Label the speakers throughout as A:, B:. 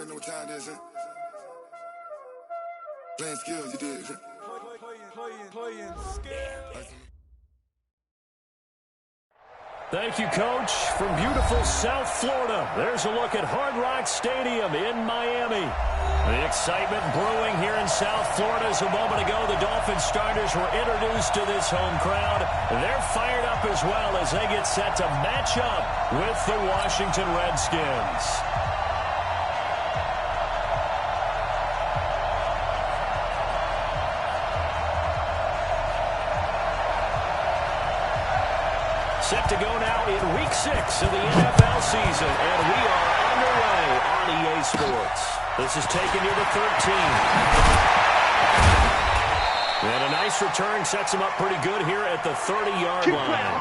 A: already know what time it is, huh? Playing skills, you did. Playing skills.
B: Thank you, Coach. From beautiful South Florida, there's a look at Hard Rock Stadium in Miami. The excitement brewing here in South Florida as a moment ago the Dolphins starters were introduced to this home crowd. They're fired up as well as they get set to match up with the Washington Redskins. Set to go now in Week 6 of the NFL season, and we are underway on EA Sports. This is taking you to 13. And a nice return sets him up pretty good here at the 30-yard line.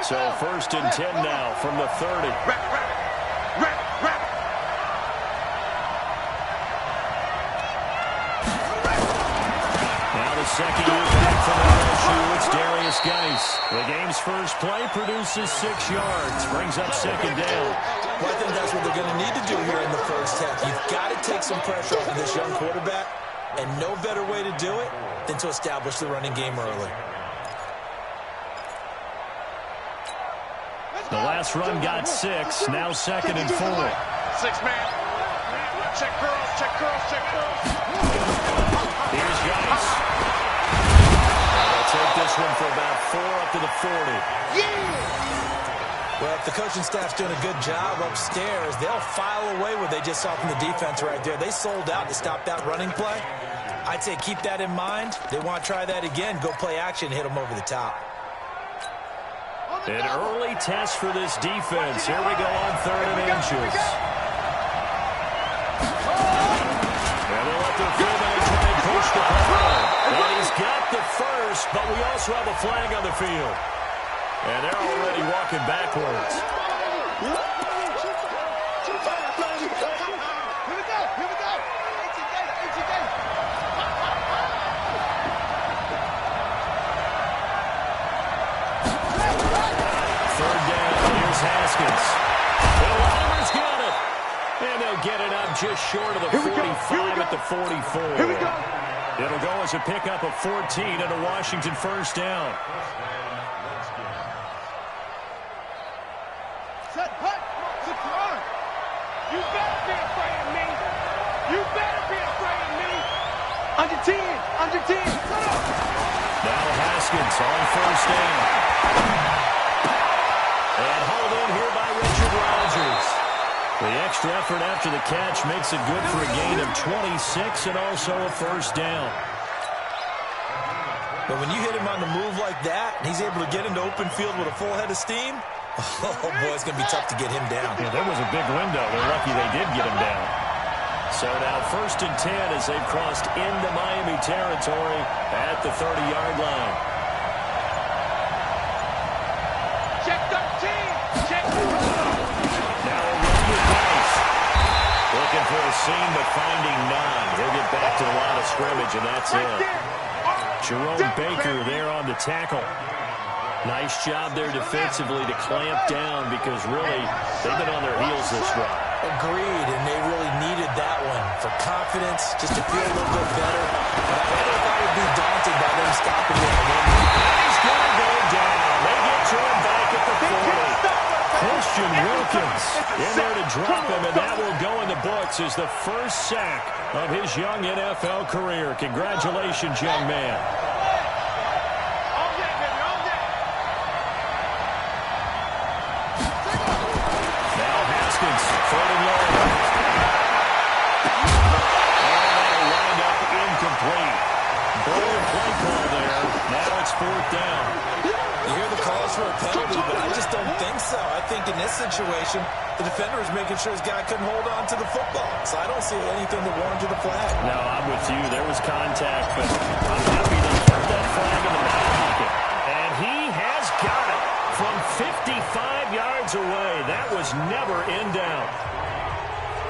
B: So first and 10 now from the 30. Second year back from LSU, it's Darius Geis. The game's first play produces 6 yards, brings up second down.
C: Well, I think that's what they're going to need to do here in the first half. You've got to take some pressure off of this young quarterback, and no better way to do it than to establish the running game early.
B: The last run got 6, now second and 4.
D: 6-man. Check girls, check girls, check girls.
B: Here's Geis. Take this one for about 4 up to the 40.
C: Yeah! Well, if the coaching staff's doing a good job upstairs, they'll file away what they just saw from the defense right there. They sold out to stop that running play. I'd say keep that in mind. They want to try that again, go play action, hit them over the top.
B: An early test for this defense. Here we go on 3rd and inches. And they'll let their fullback try and push the ball. And he's got the first, but we also have a flag on the field. And they're already walking backwards.
D: Here we go.
B: Third down, here's Haskins. The Lions got it. And they'll get it up just short of the 45 at the 44.
D: Here we go.
B: It'll go as a pickup of 14 and a Washington first down.
D: Set, hut, secure. You better be afraid of me. You better be afraid of me. Under 10. Shut up.
B: Now Haskins on first down. And hauled in here by Richard Rodgers. The extra effort after the catch makes it good for a gain of 26 and also a first down.
C: But when you hit him on the move like that, and he's able to get into open field with a full head of steam, oh boy, it's going to be tough to get him down.
B: Yeah, there was a big window. They're lucky they did get him down. So now first and 10 as they've crossed into Miami territory at the 30-yard line.
D: Check 13. Check.
B: Looking for a seam, but finding none. He'll get back to the line of scrimmage, and that's it. Jerome Baker there on the tackle. Nice job there defensively to clamp down because really they've been on their heels this run.
C: Agreed, and they really needed that one for confidence, just to feel a little bit better. But I don't know if I would be daunted by them stopping it.
B: He's going to go down. They get to him back at the 40. Christian Wilkins in there to drop him, and that will go in the books as the first sack of his young NFL career. Congratulations, young man. Now Haskins, 3rd and long. And that'll wind up incomplete. Bold play call there. Now it's 4th down.
C: You hear the calls for a penalty, but I just don't think so. I think in this situation, the defender is making sure his guy couldn't hold on to the football. So I don't see anything that warranted a flag.
B: No, I'm with you. There was contact, but I'm happy they put that flag in the back pocket. And he has got it from 55 yards away. That was never in doubt.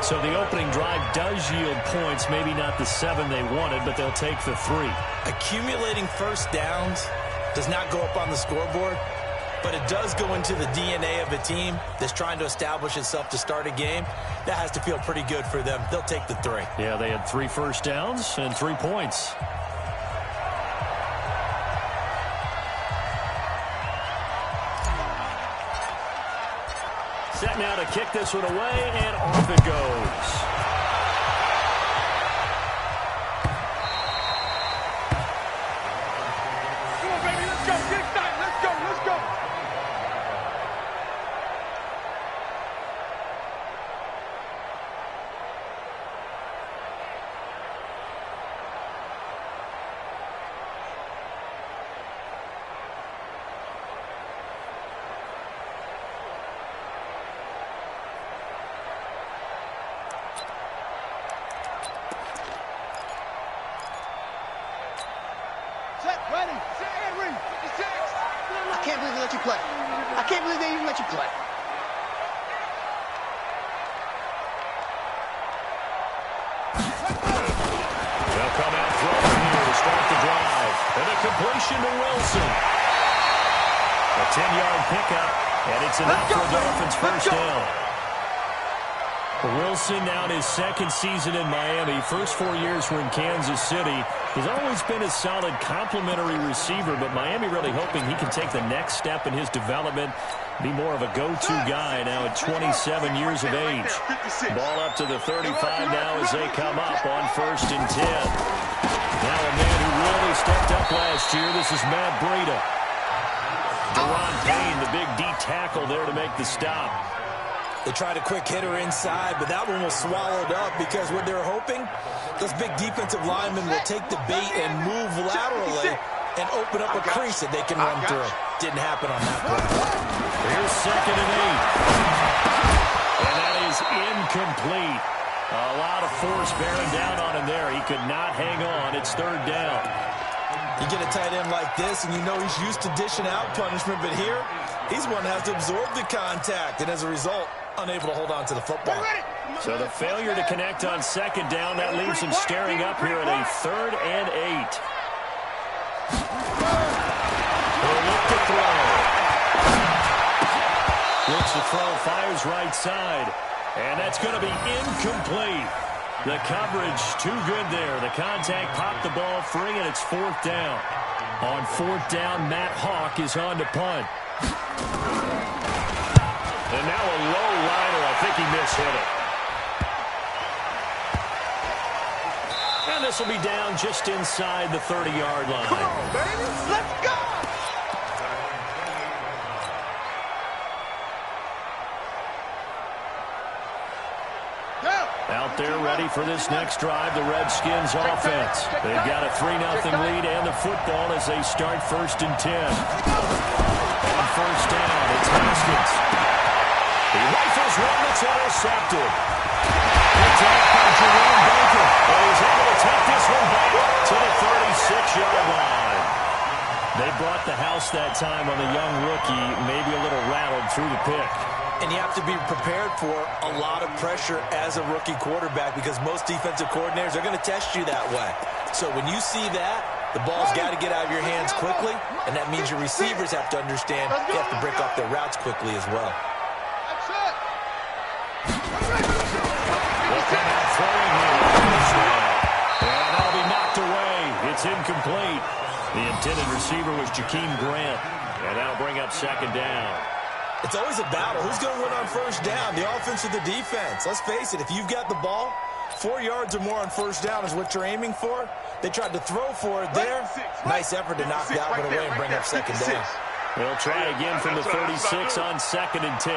B: So the opening drive does yield points, maybe not the 7 they wanted, but they'll take the 3.
C: Accumulating first downs does not go up on the scoreboard, but it does go into the DNA of a team that's trying to establish itself to start a game. That has to feel pretty good for them. They'll take the 3.
B: Yeah, they had 3 first downs and 3 points. Set now to kick this one away, and off it goes.
D: Come on, baby, let's go. Get excited. Let's go. Let's go. Set, ready, set, and ring.
E: I can't believe they let you play. I can't believe they even let you play.
B: They'll come out throwing here to start the drive. And a completion to Wilson. A 10-yard pickup, and it's enough for a Dolphins first down. Wilson now in his second season in Miami. First 4 years were in Kansas City. He's always been a solid complementary receiver, but Miami really hoping he can take the next step in his development, be more of a go-to guy now at 27 years of age. Ball up to the 35 now as they come up on 1st and 10. Now a man who really stepped up last year. This is Matt Breida. Deron Payne, the big D tackle there to make the stop.
C: They tried a quick hitter inside, but that one was swallowed up because what they're hoping, those big defensive linemen will take the bait and move laterally and open up a crease that they can run through. Didn't happen on that play.
B: Here's 2nd and 8. And that is incomplete. A lot of force bearing down on him there. He could not hang on. It's 3rd down.
C: You get a tight end like this, and you know he's used to dishing out punishment, but here, he's one that has to absorb the contact, and as a result, unable to hold on to the football.
B: So the failure to connect on 2nd down, that leaves him staring up here at a 3rd and 8. He'll look to throw. Looks to throw, fires right side, and that's going to be incomplete. The coverage too good there. The contact popped the ball free, and it's 4th down. On 4th down, Matt Hawk is on to punt. And now a low liner. I think he mishit it. And this will be down just inside the 30-yard line.
D: Come on, baby. Let's go.
B: Out there ready for this next drive, the Redskins offense. They've got a 3-0 lead and the football as they start 1st and 10. On 1st down, it's Haskins. He rifles one that's intercepted. Picked up by Jerome Baker. And he's able to take this one back to the 36-yard line. They brought the house that time on the young rookie, maybe a little rattled through the pick.
C: And you have to be prepared for a lot of pressure as a rookie quarterback because most defensive coordinators are going to test you that way. So when you see that, the ball's got to get out of your hands quickly, and that means your receivers have to understand you have to break off their routes quickly as well.
B: They'll come out throwing here. And that'll be knocked away. It's incomplete. The intended receiver was Jakeem Grant, and that'll bring up 2nd down.
C: It's always a battle. Who's going to win on 1st down, the offense or the defense? Let's face it, if you've got the ball, 4 yards or more on 1st down is what you're aiming for. They tried to throw for it there. Nice effort to knock that one away and bring up 2nd down.
B: They'll try again from the 36 on 2nd and 10.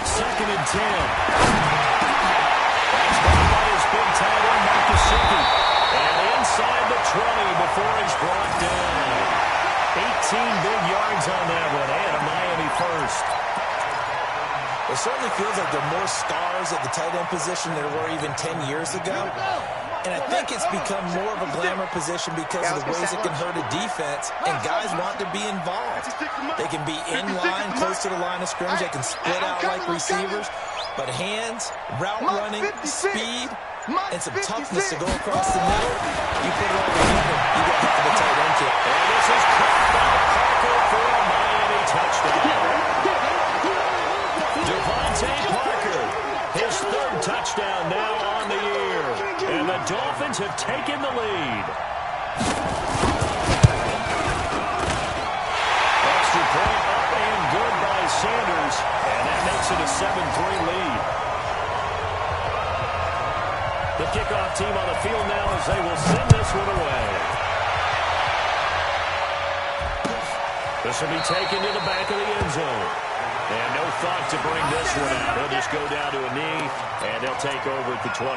B: 2nd and 10. That's brought by his big tight end, Marcus Sippy. And inside the 20 before he's brought down. 18 big yards on that one, and a Miami first.
C: It certainly feels like there are more stars at the tight end position than there were even 10 years ago. And I think it's become more of a glamour position because of the ways it can hurt a defense, and guys want to be involved. They can be in line, close to the line of scrimmage. They can split out like receivers. But hands, route running, speed, and some toughness to go across the middle, you put it all together, you got half of the tight end kick.
B: And this is caught by Parker for a Miami touchdown. Devontae Parker, his third touchdown now on the year. And the Dolphins have taken the lead. Extra point up and good by Sanders. And that makes it a 7-3 lead. The kickoff team on the field now as they will send this one away. This will be taken to the back of the end zone. And no thought to bring this one out. He'll just go down to a knee, and they'll take over at the 25.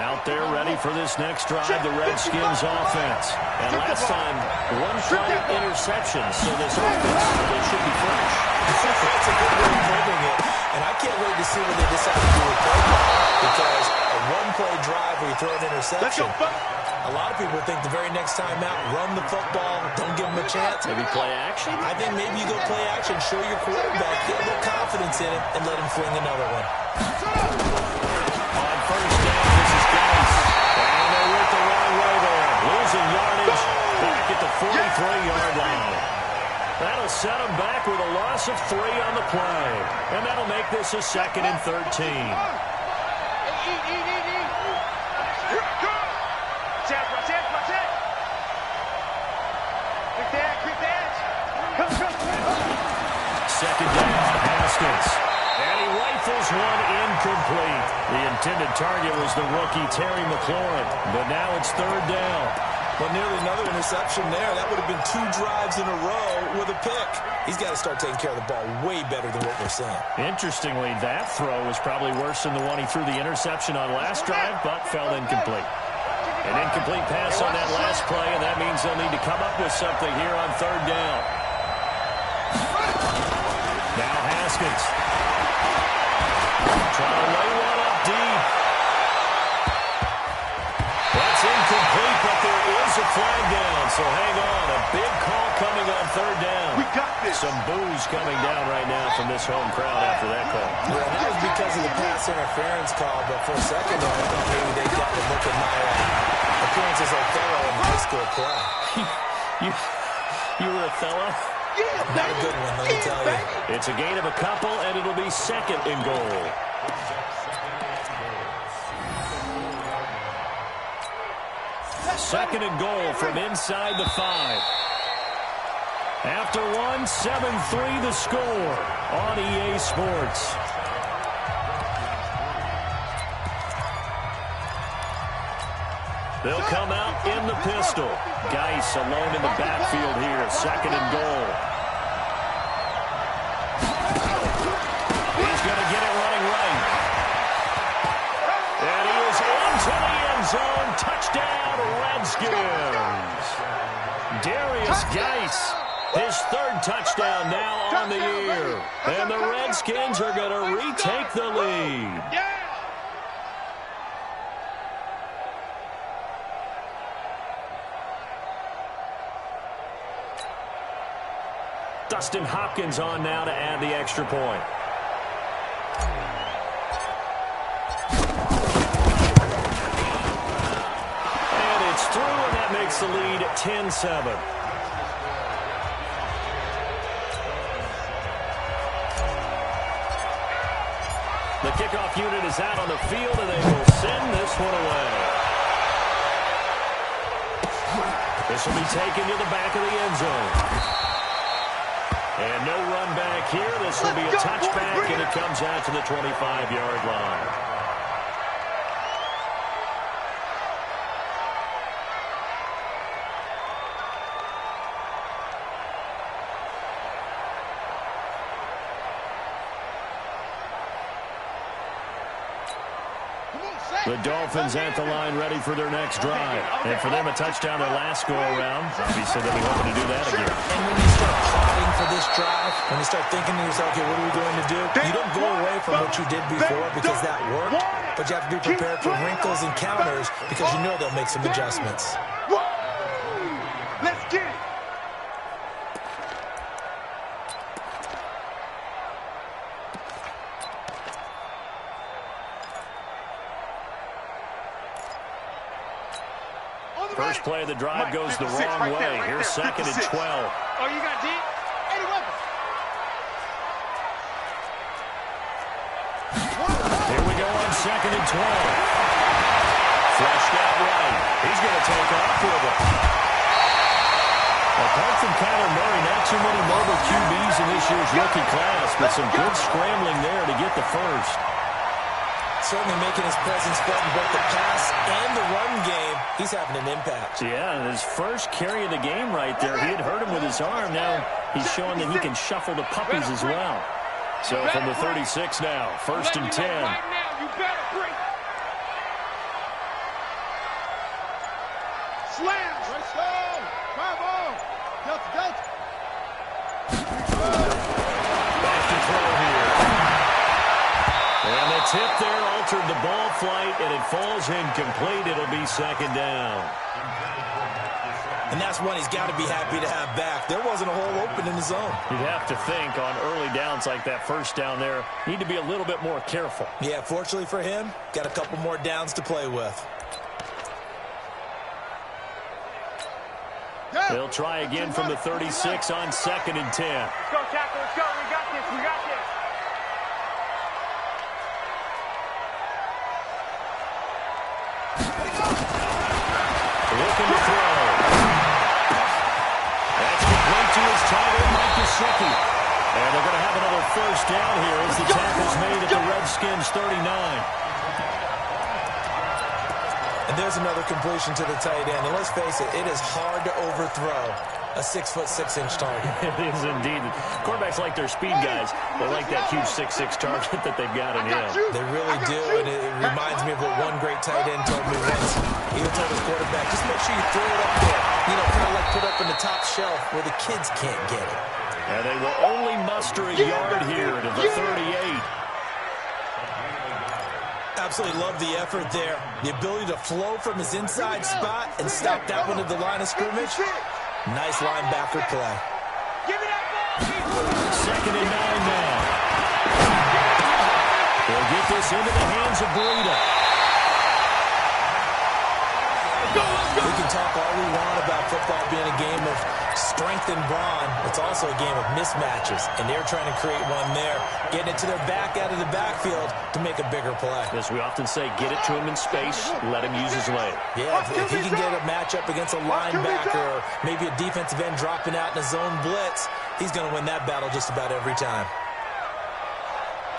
B: Out there ready for this next drive, the Redskins offense. And last time, one play interception, so this offense, it should be fresh.
C: That's a good way of holding it. And I can't wait to see what they decide to do with play call, because a one-play drive where you throw an interception, a lot of people think the very next time out, run the football, don't give them a chance.
B: Maybe play action?
C: I think maybe you go play action, show your quarterback, get a little confidence in him, and let him fling another one.
B: On first down, this is Geis. And they went the wrong way there. Losing yardage back at the 43-yard line. That'll set them back with a loss of 3 on the play. And that'll make this a 2nd and 13. Second down, Haskins. And he rifles one incomplete. The intended target was the rookie Terry McLaurin. But now it's 3rd down.
C: Well, nearly another interception there. That would have been 2 drives in a row with a pick. He's got to start taking care of the ball way better than what we're seeing.
B: Interestingly, that throw was probably worse than the one he threw the interception on last drive, but fell incomplete. An incomplete pass on that last play, and that means they'll need to come up with something here on 3rd down. Now Haskins. Trying to lay one up deep. That's incomplete, but there is a flag down, so hang on. A big call coming on 3rd down.
D: We got this.
B: Some boos coming down right now from this home crowd after that call.
C: Yeah, that was because of the pass interference call, but for a second there, I thought maybe they got to look at my appearance as Othello in high school play.
B: You were Othello?
C: Not a good one, let me tell you.
B: It's a gain of a couple, and it'll be 2nd and goal. Second and goal from inside the 5. After one, 7-3 the score on EA Sports. They'll come out in the pistol. Geis alone in the backfield here. 2nd and goal. He's going to get it running right. And he is into the end zone. Touchdown, Redskins. Darius Geis, his 3rd touchdown now on the year. And the Redskins are going to retake the lead. Dustin Hopkins on now to add the extra point. And it's through, and that makes the lead 10-7. The kickoff unit is out on the field, and they will send this one away. This will be taken to the back of the end zone. And no run back here. This will be a touchback, and it comes out to the 25-yard line.
D: Come on,
B: The Dolphins at the line ready for their next drive. And for them, a touchdown their last go-around. Obviously, they'll be hoping to do that again.
C: And when you start plotting for this drive, when you start thinking to yourself, okay, what are we going to do? You don't go away from what you did before because that worked, but you have to be prepared for wrinkles and counters because you know they'll make some adjustments.
D: Let's get it.
B: First play of the drive goes the wrong way. Here's second and 12.
D: Oh, you got deep? 81.
B: Here we go on second and 12. Flushed out right. He's going to take off with it. Apart from Kyler Murray, not too many mobile QBs in this year's rookie class, but some good scrambling there to get the first.
C: Certainly making his presence felt in both the pass and the run game. He's having an impact.
B: Yeah, and his first carry of the game right there, he had hurt him with his arm. Now he's showing that he can shuffle the puppies as well. So from the 36 now, first and 10.
D: Right now, you better break. Slam. Let's go. Come on. Delta.
B: Back to throw here. And the tip there altered the ball flight, and it falls incomplete. It'll be second down.
C: And that's one he's got to be happy to have back. There wasn't a hole open in the zone.
B: You'd have to think on early downs like that first down there, need to be a little bit more careful.
C: Yeah, fortunately for him, got a couple more downs to play with.
B: They'll try again from the 36 on second and 10.
D: Let's go, tackle. Let's go. We got this. We got this.
B: Looking to throw. That's complete to his tight end, Mike Gesicki. And they're going to have another first down here as the tackle's made at the Redskins 39.
C: And there's another completion to the tight end. And let's face it, it is hard to overthrow a 6'6" target.
B: It is indeed. Quarterbacks like their speed guys. They like that huge 6'6" target that they've got in him.
C: They really do, and it reminds me of what one great tight end told me once. He told his quarterback, just make sure you throw it up there. You know, kind of like put up in the top shelf where the kids can't get it.
B: And they will only muster a yard here to the 38.
C: Absolutely love the effort there. The ability to flow from his inside spot and stop that one at the line of scrimmage. Nice linebacker play.
D: Give me that ball.
B: Second and 9 now. They'll get this into the hands of Breida.
C: We can talk all we want about football being a game of strength and brawn. It's also a game of mismatches, and they're trying to create one there, getting it to their back out of the backfield to make a bigger play.
B: As we often say, get it to him in space, let him use his leg.
C: Yeah, if he can get a matchup against a linebacker or maybe a defensive end dropping out in a zone blitz, he's going to win that battle just about every time.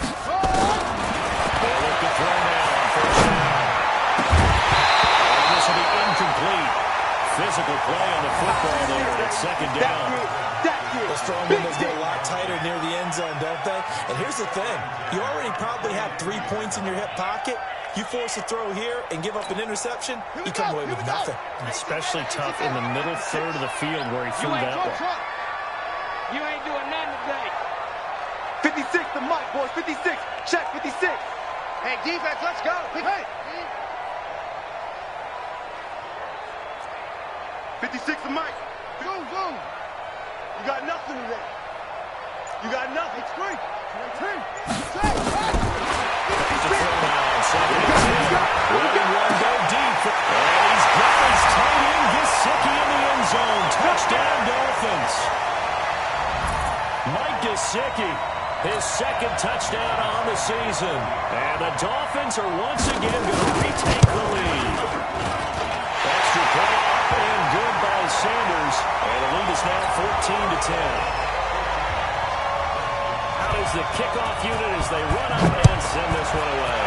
B: They look to throw now on first down. And this will be incomplete. Physical play on the football there at second down.
C: Those throwing windows get a lot tighter near the end zone, don't they? And here's the thing. You already probably have 3 points in your hip pocket. You force a throw here and give up an interception, you come away with nothing.
B: Especially tough in the middle third of the field where he threw that one.
D: You ain't doing nothing today.
E: 56 the mic, boys. 56. Check 56. Hey, defense, let's go. Hey. 56 the mic. Zoom. You got nothing today. You got nothing. It's great.
B: Letting one go deep. And he's got his tight end Gesicki in the end zone. Touchdown Dolphins. Mike Gesicki, his second touchdown on the season. And the Dolphins are once again going to retake the lead. Extra play up and good by Sanders. And the lead is now 14-10. Out is the kickoff unit as they run up and send this one away.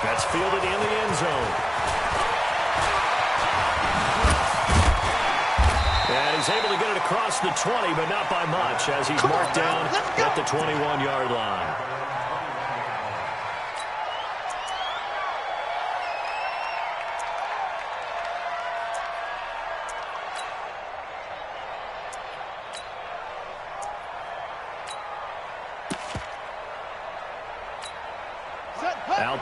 B: That's fielded in the end zone. And he's able to get it across the 20, but not by much, as he's marked down at the 21-yard line.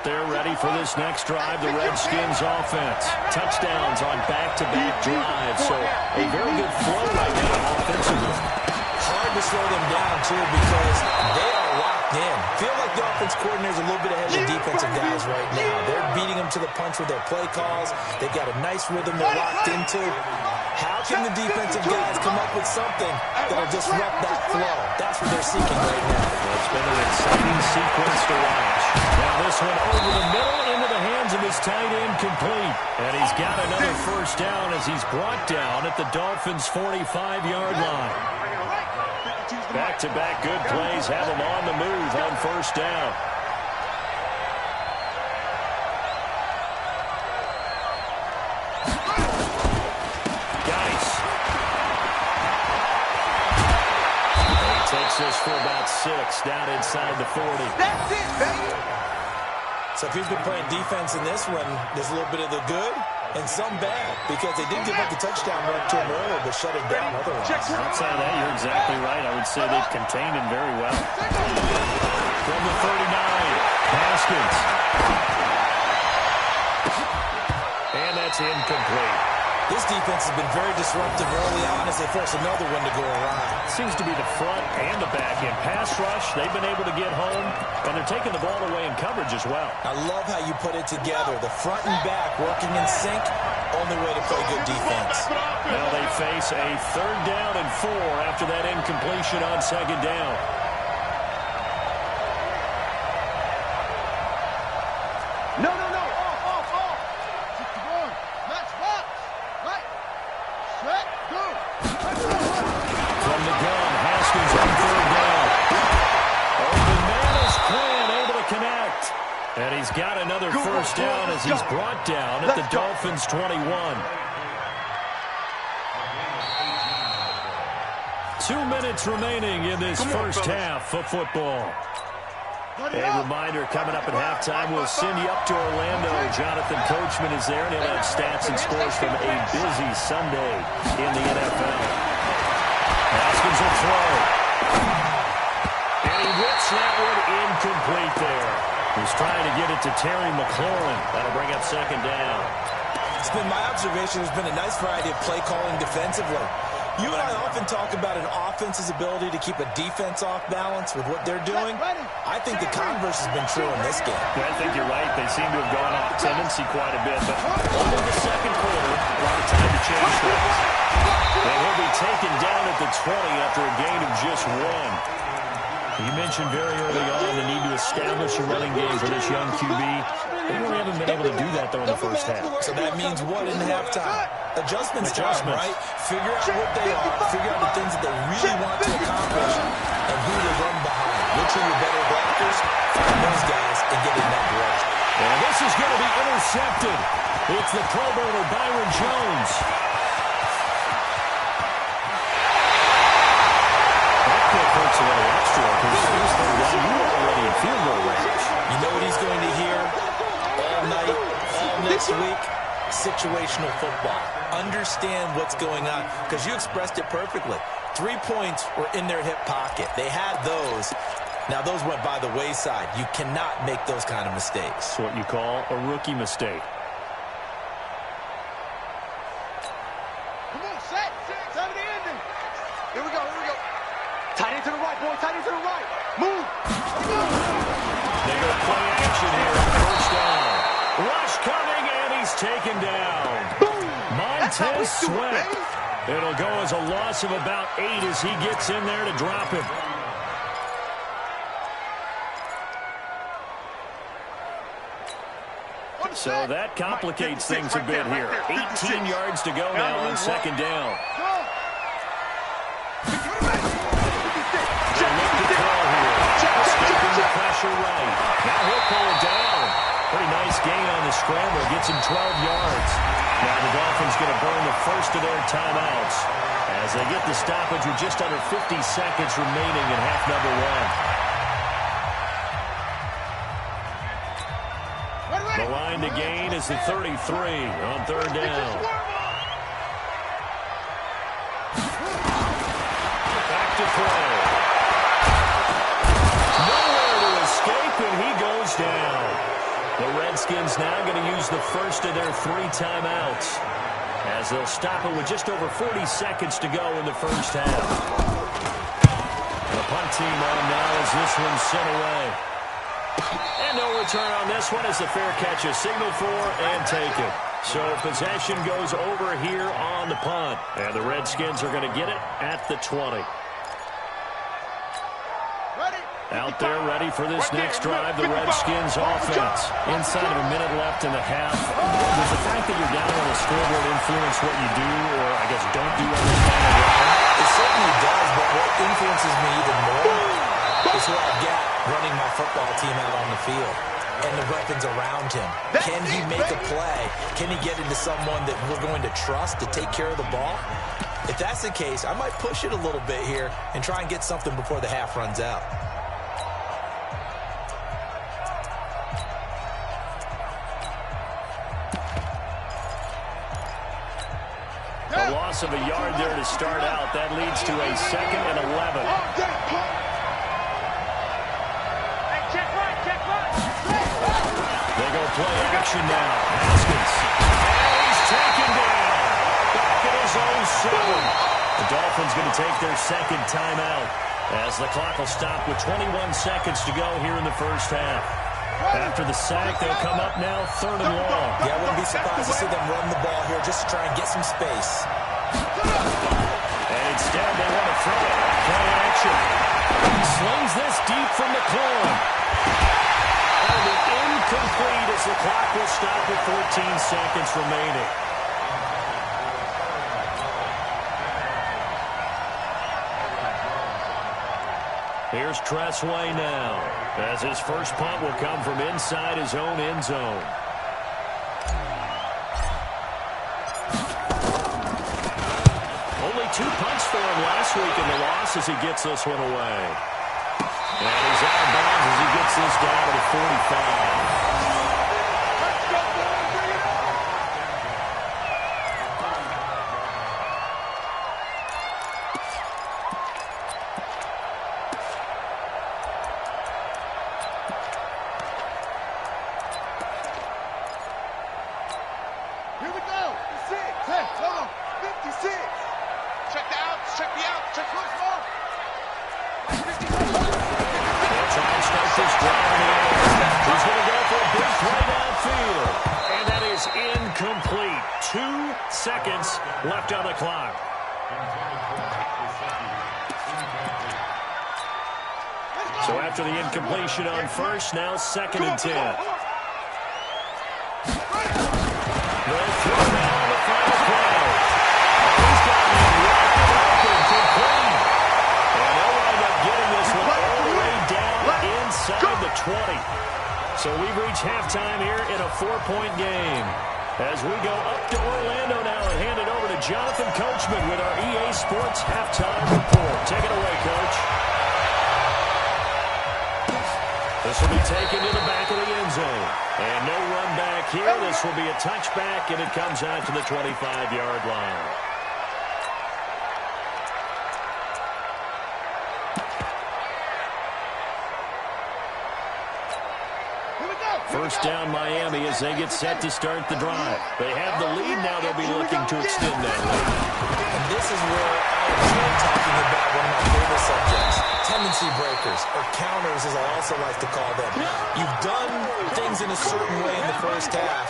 B: there ready for this next drive, the Redskins offense. Touchdowns on back-to-back drives, so a very good flow right now offensively.
C: Hard to slow them down, too, because they are locked in. Feel like the offense coordinator is a little bit ahead of the defensive guys right now. They're beating them to the punch with their play calls. They've got a nice rhythm they're locked into. How can the defensive guys come up with something that will disrupt that flow? That's what they're seeking right now.
B: Well, it's been an exciting sequence to watch. Now this one over the middle into the hands of his tight end, complete. And he's got another first down as he's brought down at the Dolphins' 45-yard line. Back-to-back good plays have him on the move on first down. Takes this for about 6 down inside the 40.
D: That's it, baby.
C: So if he's been playing defense in this one, there's a little bit of the good and some bad, because they did give up the touchdown run to him earlier, but shut it down otherwise.
B: Outside of that, you're exactly right. I would say they've contained him very well. From the 39, Haskins. And that's incomplete.
C: This defense has been very disruptive early on as they force another one to go around.
B: Seems to be the front and the back end. Pass rush, they've been able to get home, and they're taking the ball away in coverage as well.
C: I love how you put it together. The front and back working in sync, only way to play good defense.
B: Now they face a 3rd down and 4 after that incompletion on 2nd down.
D: No. Off. 61. Match box. Right. Set. Go.
B: From the gun, Haskins on 3rd down. Open man is Quinn, able to connect. And he's got another first down as he's brought down at the Dolphins' 21. 2 minutes remaining in this first half of football. A reminder, coming up at halftime, we'll send you up to Orlando. Jonathan Coachman is there, and he'll have stats and scores from a busy Sunday in the NFL. Haskins will throw. And he whips that one incomplete there. He's trying to get it to Terry McLaurin. That'll bring up 2nd down.
C: It's been my observation there's been a nice variety of play calling defensively. You and I often talk about an offense's ability to keep a defense off balance with what they're doing. I think the converse has been true in this game.
B: Yeah, I think you're right. They seem to have gone off tendency quite a bit. But over the 2nd quarter, a lot of time to change things. And he'll be taken down at the 20 after a gain of just 1. You mentioned very early on the need to establish a running game for this young QB. They really haven't been able to do that, though, in the first half.
C: So that means what in halftime? Adjustments time, right? Figure out what they are, figure out the things that they really want to accomplish, and who to run behind. Which are your better blockers? Find those guys and get in that direction.
B: And this is going to be intercepted. It's the Pro Bowler, Byron Jones. Hurts a little extra because he's already in field goal range.
C: You know what he's going to hear all night, all next week? Situational football. Understand what's going on, because you expressed it perfectly. 3 points were in their hip pocket. They had those. Now, those went by the wayside. You cannot make those kind of mistakes.
B: It's what you call a rookie mistake.
D: Come on, set. Time to end it. Here we go. Tight end to the right, boy. Tight end to the right. Move.
B: They go play action here on 1st down. Rush coming, and he's taken down. Montez Sweat. It'll go as a loss of about 8 as he gets in there to drop him. So that complicates things a bit here. 18 yards to go now on 2nd down. Escaping the pressure right. Now he'll pull it down. Pretty nice gain on the scramble. Gets him 12 yards. Now the Dolphins going to burn the first of their timeouts as they get the stoppage with just under 50 seconds remaining in half number 1. The line to gain is the 33 on 3rd down. Back to throw. Nowhere to escape, and he goes down. Redskins now going to use the first of their 3 timeouts, as they'll stop it with just over 40 seconds to go in the first half. The punt team on now as this one's sent away. And no return on this one as the fair catch is signaled for and taken. So possession goes over here on the punt. And the Redskins are going to get it at the 20. Out there ready for this next drive, the Redskins offense. Inside of a minute left in the half. Does the fact that you're down on the scoreboard influence what you do, or I guess don't do on this final drive?
C: It certainly does, but what influences me even more is who I've got running my football team out on the field and the weapons around him. Can he make a play? Can he get into someone that we're going to trust to take care of the ball? If that's the case, I might push it a little bit here and try and get something before the half runs out.
B: A loss of a yard there to start out. That leads to a 2nd and 11. They go play action now. Haskins. And he's taken down. Back at his own 7. The Dolphins going to take their 2nd timeout as the clock will stop with 21 seconds to go here in the first half. After the sack, they'll come up now 3rd and long.
C: Yeah, I wouldn't be surprised to see them run the ball here just to try and get some space.
B: And instead, they want to throw it. Play action. Slings this deep from the corner. And incomplete as the clock will stop with 14 seconds remaining. Here's Tressway now, as his first punt will come from inside his own end zone. Only 2 punts for him last week in the loss as he gets this one away. And he's out of bounds as he gets this down to the 45. Left on the clock. So after the incompletion on first, now 2nd and 10. They'll throw now on the final play. He's got him wide open, complete. And they'll wind up getting this one all the way down inside the 20. So we've reached halftime here in a 4-point game. As we go up to Orlando now and hand it over to Jonathan Coachman with our EA Sports Halftime Report. Take it away, Coach. This will be taken to the back of the end zone. And no run back here. This will be a touchback, and it comes out to the 25-yard line. First down Miami as they get set to start the drive. They have the lead. Now they'll be looking to extend that lead.
C: And this is where I enjoy talking about one of my favorite subjects, tendency breakers, or counters as I also like to call them. You've done things in a certain way in the first half,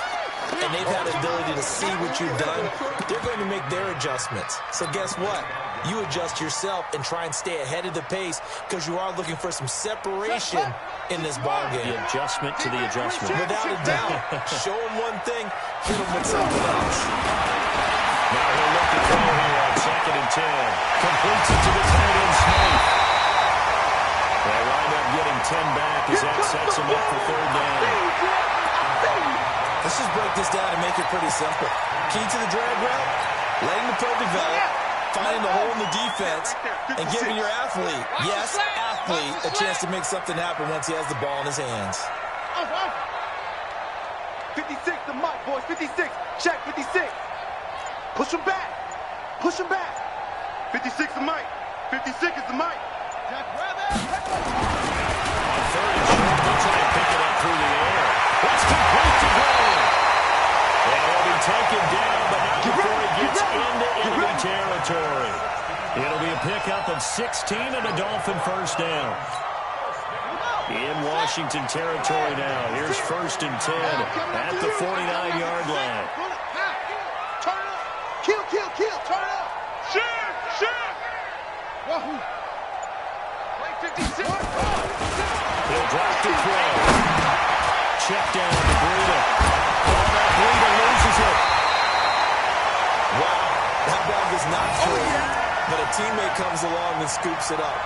C: and they've had the ability to see what you've done. They're going to make their adjustments. So guess what? You adjust yourself and try and stay ahead of the pace because you are looking for some separation in this ballgame.
B: The adjustment to the adjustment.
C: Without a doubt. Show them one thing, hit them with something else.
B: Now he'll look to throw here on 2nd and 10. Completes it to the tight end Smith. They wind up getting 10 back as that sets him up for 3rd down.
C: Let's just break this down and make it pretty simple. Key to the drag route, letting the play develop, finding the hole in the defense, and giving your athlete, yes, athlete, a chance to make something happen once he has the ball in his hands.
E: 56, the mic, boys. 56. Check, 56. Push him back. Push him back. 56 the mic. 56 is the mic.
B: On 3rd and short, they'll try and pick it up through the air. That's complete to take him down, but not before he gets into enemy territory. It'll be a pickup of 16 and a Dolphin first down. In Washington territory now. Here's 1st and 10 at the 49-yard line.
E: Turn it up. Kill. Turn it up. Shit. Wahoo. Play 56.
B: He'll drop to throw. Check down to Breida. Oh, that Breida loses it.
C: Wow, that ball was not free, but a teammate comes along and scoops it up.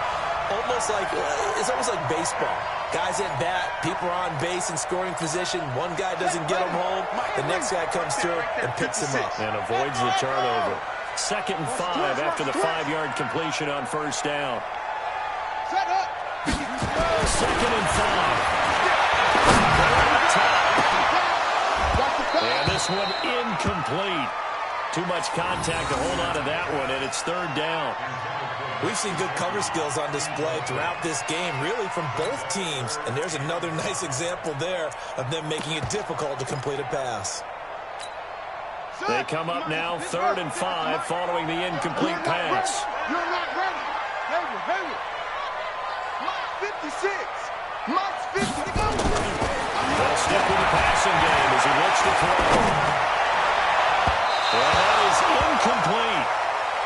C: It's almost like baseball. Guys at bat, people are on base in scoring position. One guy doesn't get him home. The next guy comes through and picks him up.
B: And avoids the turnover. 2nd and 5 after the 5-yard completion on 1st down.
E: Set up.
B: 2nd and 5. And this one incomplete. Too much contact to hold on to that one, and it's 3rd down.
C: We've seen good cover skills on display throughout this game, really from both teams. And there's another nice example there of them making it difficult to complete a pass.
B: They come up now 3rd and 5 following the incomplete pass.
E: You're not ready. Hayward. Mike 56. Mike's 50 to go.
B: They'll stick with the passing game as he looks to throw. Well, that is incomplete.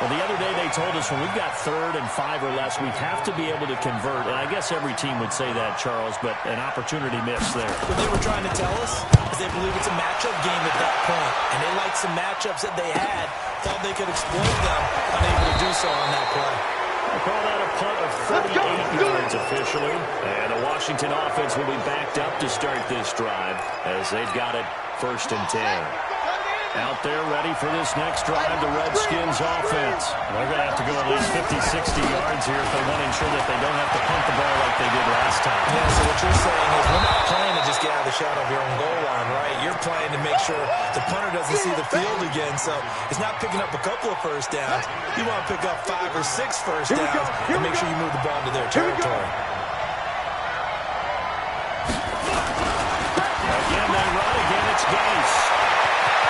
B: Well, the other day they told us when we've got 3rd and 5 or less, we have to be able to convert. And I guess every team would say that, Charles, but an opportunity missed there.
C: What they were trying to tell us is they believe it's a matchup game at that point. And they liked some matchups that they had, thought they could exploit them, unable to do so on that play.
B: I call that a punt of 38 yards officially. And the Washington offense will be backed up to start this drive as they've got it 1st and 10. Out there ready for this next drive, the Redskins offense. They're going to have to go at least 50, 60 yards here if they want to ensure that they don't have to punt the ball like they did last time.
C: Yeah, so what you're saying is we're not playing to just get out of the shadow of your own goal line, right? You're playing to make sure the punter doesn't see the field again, so it's not picking up a couple of first downs. You want to pick up 5 or 6 first downs and make sure you move the ball into their territory.
B: Again, they run. Again, it's Gase.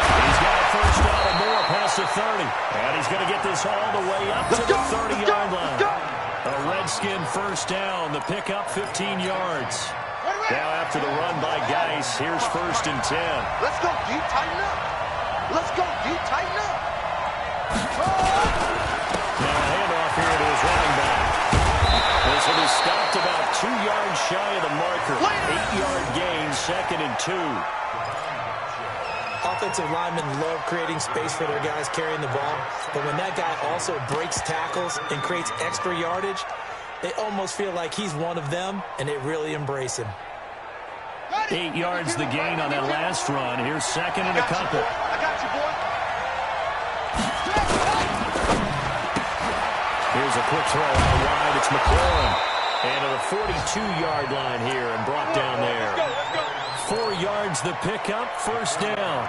B: He's got a first down and more past the 30. And he's going to get this all the way up to the 30-yard line. A Redskin first down. The pickup 15 yards. Now after the run by Gase, here's 1st and 10.
E: Let's go, D. Tighten up. Let's go, D. Tighten up.
B: Now a handoff here to his running back. This will be stopped about 2 yards shy of the marker. 8-yard gain, 2nd and 2.
C: Offensive linemen love creating space for their guys carrying the ball, but when that guy also breaks tackles and creates extra yardage, they almost feel like he's one of them, and they really embrace him.
B: 8 yards the gain on that last run. Here's 2nd and a couple.
E: I got you, boy.
B: Here's a quick throw out wide. It's McLaurin. And to the 42-yard line here and brought down there. 4 yards the pickup, first down.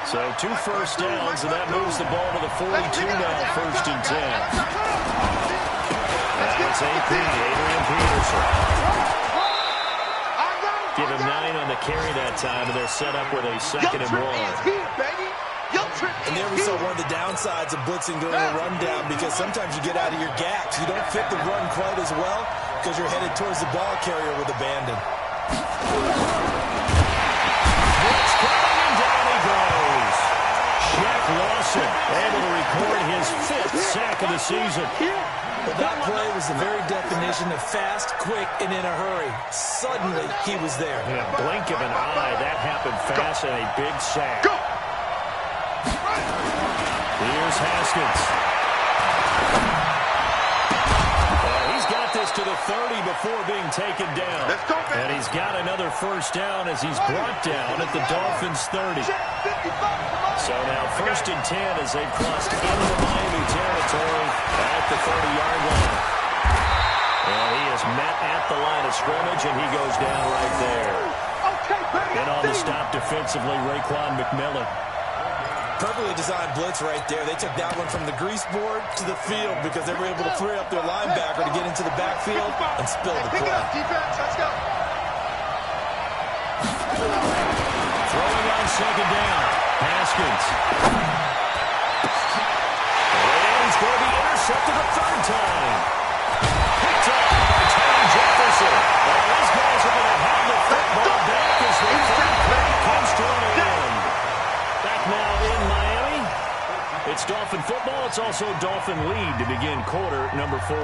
B: So 2 first downs, and that moves the ball to the 42 now, 1st and 10. That's AP, Adrian Peterson. Give him 9 on the carry that time, and they're set up with a 2nd and 1.
C: And there we saw one of the downsides of blitzing during a rundown, because sometimes you get out of your gaps. You don't fit the run quite as well because you're headed towards the ball carrier with abandon.
B: Blitz coming, and down he goes. Shaq Lawson able to record his 5th sack of the season.
C: But that play was the very definition of fast, quick, and in a hurry. Suddenly, he was there.
B: In a blink of an eye, that happened fast, and a big sack. Here's Haskins. He's got this to the 30 before being taken down. And he's got another first down as he's brought down at the Dolphins' 30. So now 1st and 10 as they've crossed into Miami territory at the 30-yard line. And he is met at the line of scrimmage, and he goes down right there. And on the stop defensively, Raekwon McMillan.
C: Perfectly designed blitz right there. They took that one from the grease board to the field because they were able to free up their linebacker to get into the backfield and spill the play.
B: Throwing on 2nd down. Redskins. And he's going to be intercepted a third time. Picked up by Tony Jefferson. Well, these guys are going to have the football back as the third quarter comes to an end. Back now in Miami. It's Dolphin football. It's also Dolphin lead to begin quarter number 4.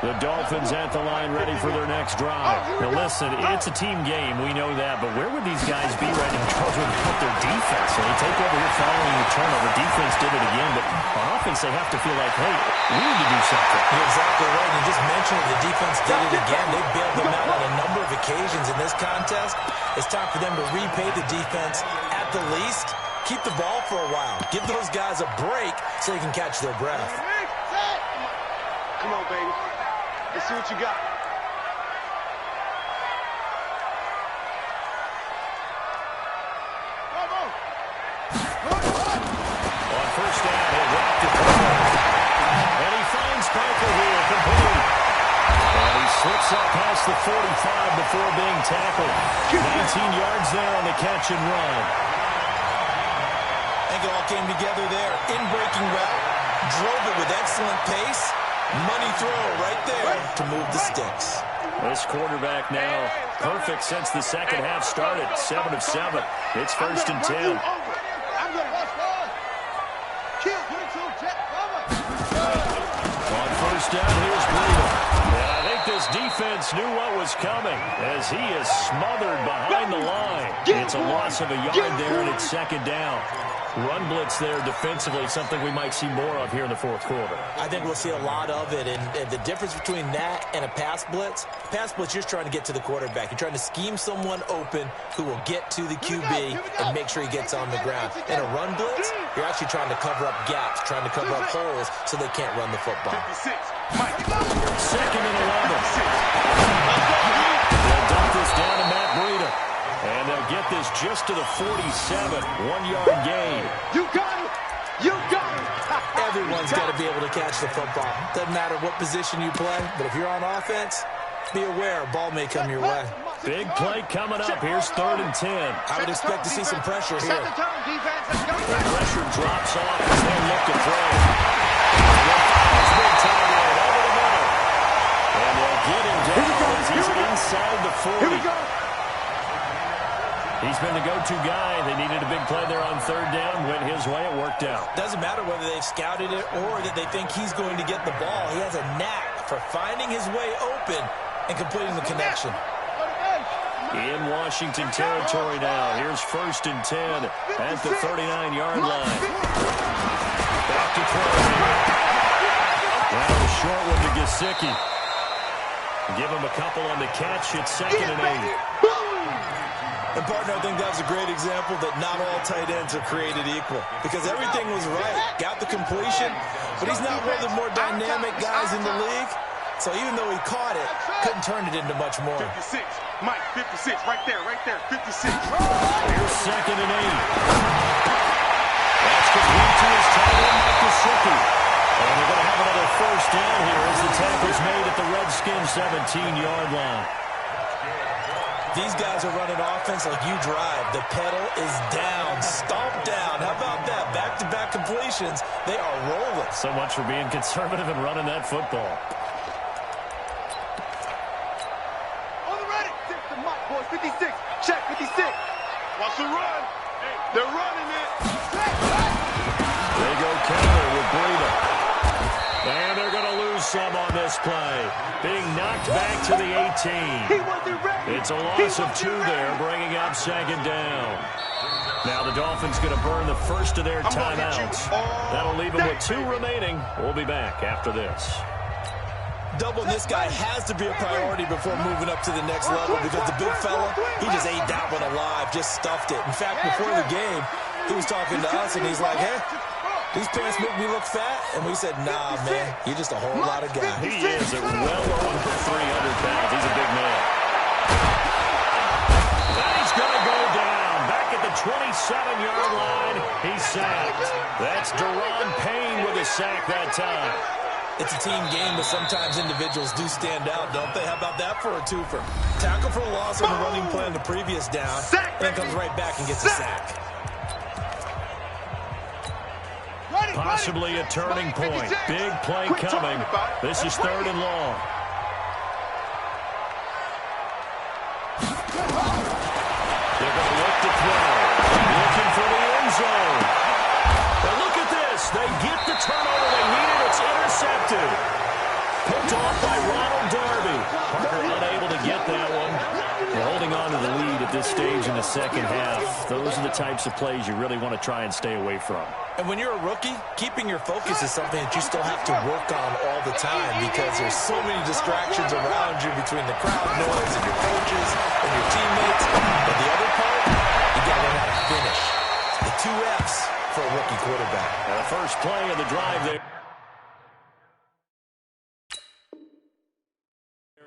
B: The Dolphins at the line ready for their next drive. Now listen, it's a team game. We know that. But where would these guys be right in trouble with their defense? So they take over here following the turnover. Defense did it again. But on offense, they have to feel like, hey, we need to do something.
C: You're exactly right. You just mentioned the defense did it again. They bailed them out on a number of occasions in this contest. It's time for them to repay the defense at the least. Keep the ball for a while. Give those guys a break so they can catch their breath.
E: Come on, baby. Let's see what you got.
B: On first down, he'll drop the ball. And he finds Parker here, complete. And he slips up past the 45 before being tackled. 19 yards there on the catch and run.
C: I think it all came together there. In breaking route, drove it with excellent pace. Money throw right there to move the sticks.
B: This quarterback now perfect since the second half started. 7 of 7. It's first and 10. On first down, here's Breida. And I think this defense knew what was coming as he is smothered behind the line. It's a loss of a yard there, and it's second down. Run blitz there defensively, something we might see more of here in the fourth quarter.
C: I think we'll see a lot of it, and the difference between that and a pass blitz, you're just trying to get to the quarterback. You're trying to scheme someone open who will get to the QB and make sure he gets on the ground. In a run blitz, you're actually trying to cover up gaps, trying to cover up holes so they can't run the football.
E: 56, Mike.
B: Second and 11. They'll dump this down to Matt Breida. And they'll get this just to the 47. 1-yard gain.
E: You got it. You got it.
C: Everyone's got to be able to catch the football. Doesn't matter what position you play, but if you're on offense, be aware a ball may come your way.
B: Big play coming up. Here's 3rd and 10.
C: I would expect to see some pressure here.
B: The pressure drops off as they look to throw. And big target over the middle. And they'll get him down as he's inside the 40.
E: Here we go.
B: He's been the go-to guy. They needed a big play there on 3rd down. Went his way. It worked out.
C: Doesn't matter whether they've scouted it or that they think he's going to get the ball. He has a knack for finding his way open and completing the connection.
B: In Washington territory now. Here's 1st and 10 at the 39-yard line. Back to throw. Now a short one to Gesicki. Give him a couple on the catch. It's 2nd and 8.
C: And, partner, I think that was a great example that not all tight ends are created equal. Because everything was right. Got the completion, but he's not one of the more dynamic guys in the league. So even though he caught it, couldn't turn it into much more.
E: 56, Mike, 56, right there, 56.
B: Here's 2nd and 8. That's complete to his tight end, Mike Gesicki. And they're going to have another first down here as the tackle's made at the Redskins' 17-yard line.
C: These guys are running offense like you drive. The pedal is down, stomped down. How about that? Back-to-back completions. They are rolling.
B: So much for being conservative and running that football.
E: On the ready. 6 to Mike, boys. 56. Check, 56. Watch the run. They're running it.
B: They go counter with Breida. And they're going to lose some on this play. Being knocked back to the 18. It's a loss of 2 there, bringing up 2nd down. Now the Dolphins going to burn the first of their timeouts. That'll leave them with 2 remaining. We'll be back after this.
C: Doubling this guy has to be a priority before moving up to the next level because the big fella, he just ate that one alive, just stuffed it. In fact, before the game, he was talking to us, and he's like, hey, these pants make me look fat? And we said, nah, man, you're just a whole lot of guy.
B: He is at well over 300 pounds. He's a big man. And he's going to go down back at the 27-yard line. He's sacked. That's Deron Payne with a sack that time.
C: It's a team game, but sometimes individuals do stand out, don't they? How about that for a twofer? Tackle for a loss on the running play on the previous down, and then comes right back and gets a sack.
B: Possibly a turning point. Big play coming. This is 3rd and long. They're going to look to throw. Looking for the end zone. But look at this. They get the turnover they needed. It's intercepted. Picked off by Ronald Darby. Parker unable to get that one. They're holding on to the lead at this stage in the second half. Those are the types of plays you really want to try and stay away from.
C: And when you're a rookie, keeping your focus is something that you still have to work on all the time because there's so many distractions around you between the crowd noise and your coaches and your teammates. But the other part, you got to learn how to finish. The 2 F's for a rookie quarterback.
B: Now the first play of the drive there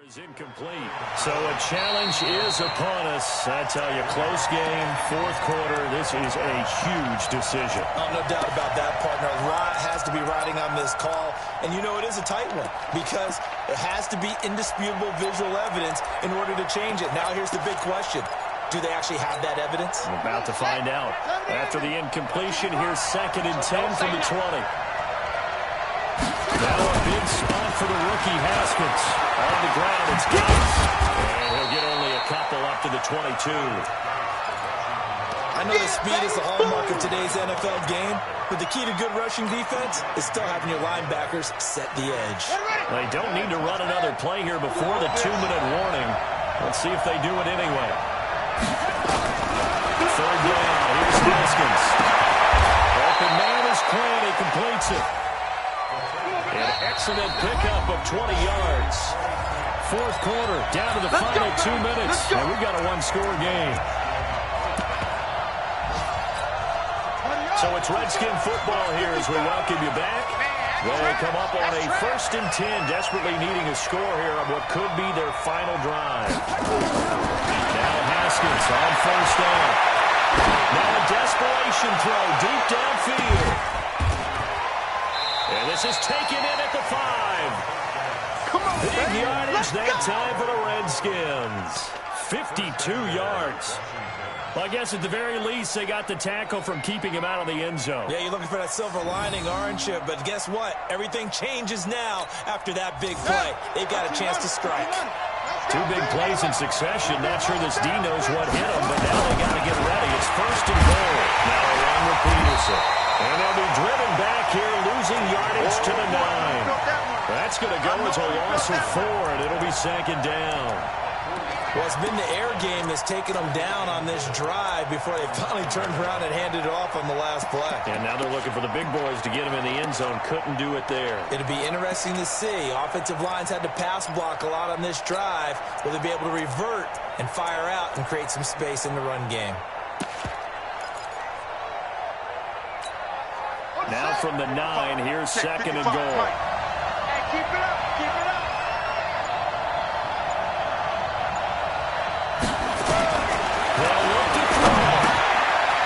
B: is incomplete. So a challenge is upon us. I tell you, close game, 4th quarter. This is a huge decision.
C: Oh, no doubt about that, partner. A lot has to be riding on this call. And you know it is a tight one because it has to be indisputable visual evidence in order to change it. Now here's the big question. Do they actually have that evidence?
B: We're about to find out. After the incompletion, here's 2nd and 10 from the 20. Now a big spot for the rookie Haskins. On the ground, it's Gates. And he'll get only a couple up to the 22.
C: I know the speed is the hallmark of today's NFL game, but the key to good rushing defense is still having your linebackers set the edge.
B: They don't need to run another play here before the 2-minute warning. Let's see if they do it anyway. 3rd down. Here's Haskins. Open man is clean. He completes it. An excellent pickup of 20 yards. 4th quarter, down to the final 2 minutes. And we've got a 1-score game. So it's Redskin football here as we welcome you back. They come up on a 1st and 10, desperately needing a score here on what could be their final drive. Now Haskins on 1st down. Now a desperation throw deep downfield. And this is taken in at the 5.
E: Come on,
B: Big yardage that time for the Redskins. 52 yards. Well, I guess at the very least, they got the tackle from keeping him out of the end zone.
C: Yeah, you're looking for that silver lining, aren't you? But guess what? Everything changes now after that big play. They've got a chance to strike.
B: 2 big plays in succession. Not sure this D knows what hit him, but now they got to get ready. It's 1st and goal. Now along with Peterson. And they'll be driven back here, losing yardage to the 9. That's going to go as a loss of 4, and it'll be 2nd down.
C: Well, it's been the air game that's taken them down on this drive before they finally turned around and handed it off on the last play.
B: And now they're looking for the big boys to get them in the end zone. Couldn't do it there.
C: It'll be interesting to see. Offensive lines had to pass block a lot on this drive. Will they be able to revert and fire out and create some space in the run game?
B: Now from the 9, here's 2nd and goal.
D: Hey, keep it up, keep it up.
B: They'll look to throw.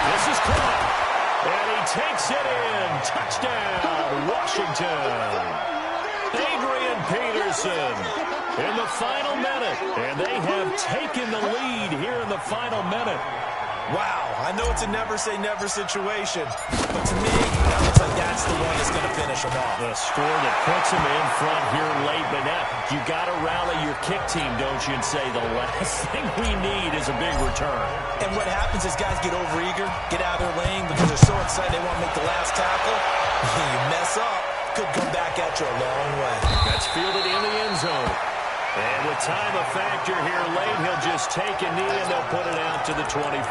B: This is caught. And he takes it in. Touchdown, Washington. Adrian Peterson in the final minute. And they have taken the lead here in the final minute.
C: Wow, I know it's a never-say-never situation, but to me, that looks like that's the one that's going to finish them off.
B: The score that puts them in front here late, but now you got to rally your kick team, don't you, and say the last thing we need is a big return.
C: And what happens is guys get overeager, get out of their lane because they're so excited they want to make the last tackle. You mess up, could come back at you a long way.
B: That's fielded in the end zone. And with time a factor here late, he'll just take a knee and they'll put it out to the 25.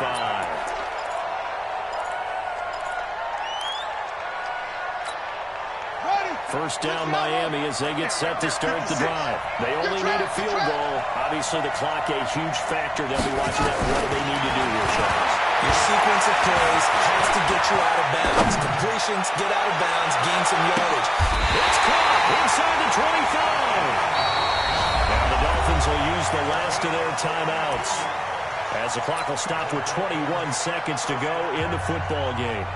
B: First down Miami as they get set to start the drive. They only need a field goal. Obviously the clock a huge factor. They'll be watching that. What do they need to do here, Charles?
C: Your sequence of plays has to get you out of bounds. Completions, get out of bounds, gain some yardage.
B: It's caught inside the 25. Now the Dolphins will use the last of their timeouts as the clock will stop with 21 seconds to go in the football game.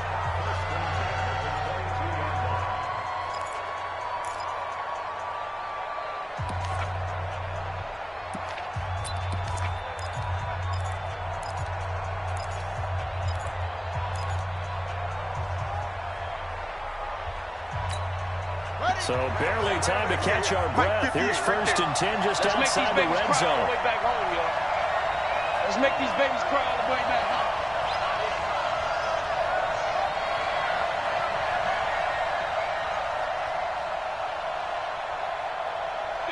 B: So barely time to catch our breath. Here's 1st and 10 just outside the red zone.
D: Let's make these babies cry all the way back home.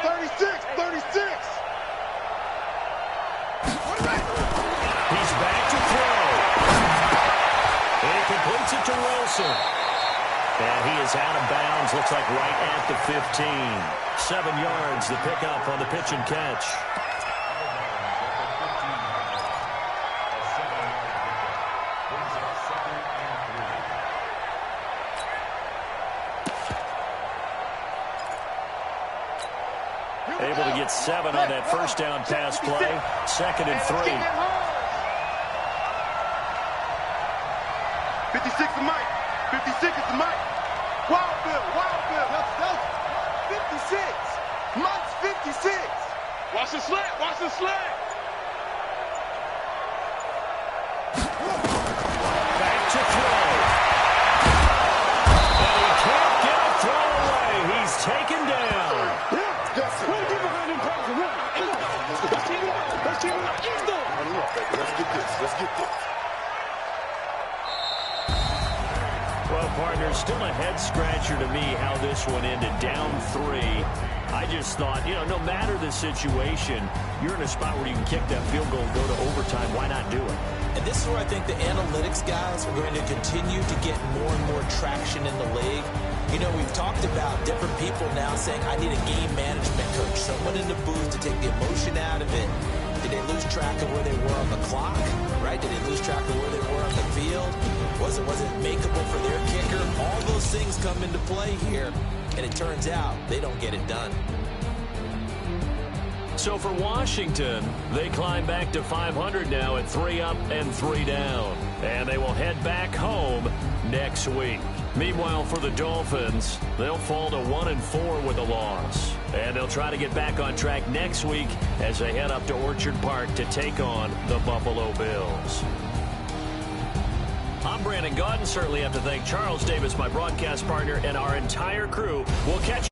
E: 36.
B: He's back to throw. And he completes it to Wilson. And he is out of bounds. Looks like right at the 15. 7 yards, the pickup on the pitch and catch. Able to get 7 on that first down pass play. 2nd and 3.
E: 56 is Mike. 56 is Mike. Wild Bill. 56. Mike's 56.
D: Watch the slant.
B: Back to throw. And he can't get a throw away. He's taken down.
E: Let's get this.
B: Well, partner, still a head-scratcher to me how this one ended. Down 3. I just thought, no matter the situation, you're in a spot where you can kick that field goal and go to overtime. Why not do it?
C: And this is where I think the analytics guys are going to continue to get more and more traction in the league. We've talked about different people now saying, I need a game management coach, someone in the booth to take the emotion out of it. Did they lose track of where they were on the clock, right? Did they lose track of where they were on the field? Was it makeable for their kicker? All those things come into play here, and it turns out they don't get it done.
B: So for Washington, they climb back to 500 now at 3 up and 3 down. And they will head back home next week. Meanwhile, for the Dolphins, they'll fall to 1-4 with a loss. And they'll try to get back on track next week as they head up to Orchard Park to take on the Buffalo Bills. I'm Brandon Gaudin. Certainly have to thank Charles Davis, my broadcast partner, and our entire crew. We'll catch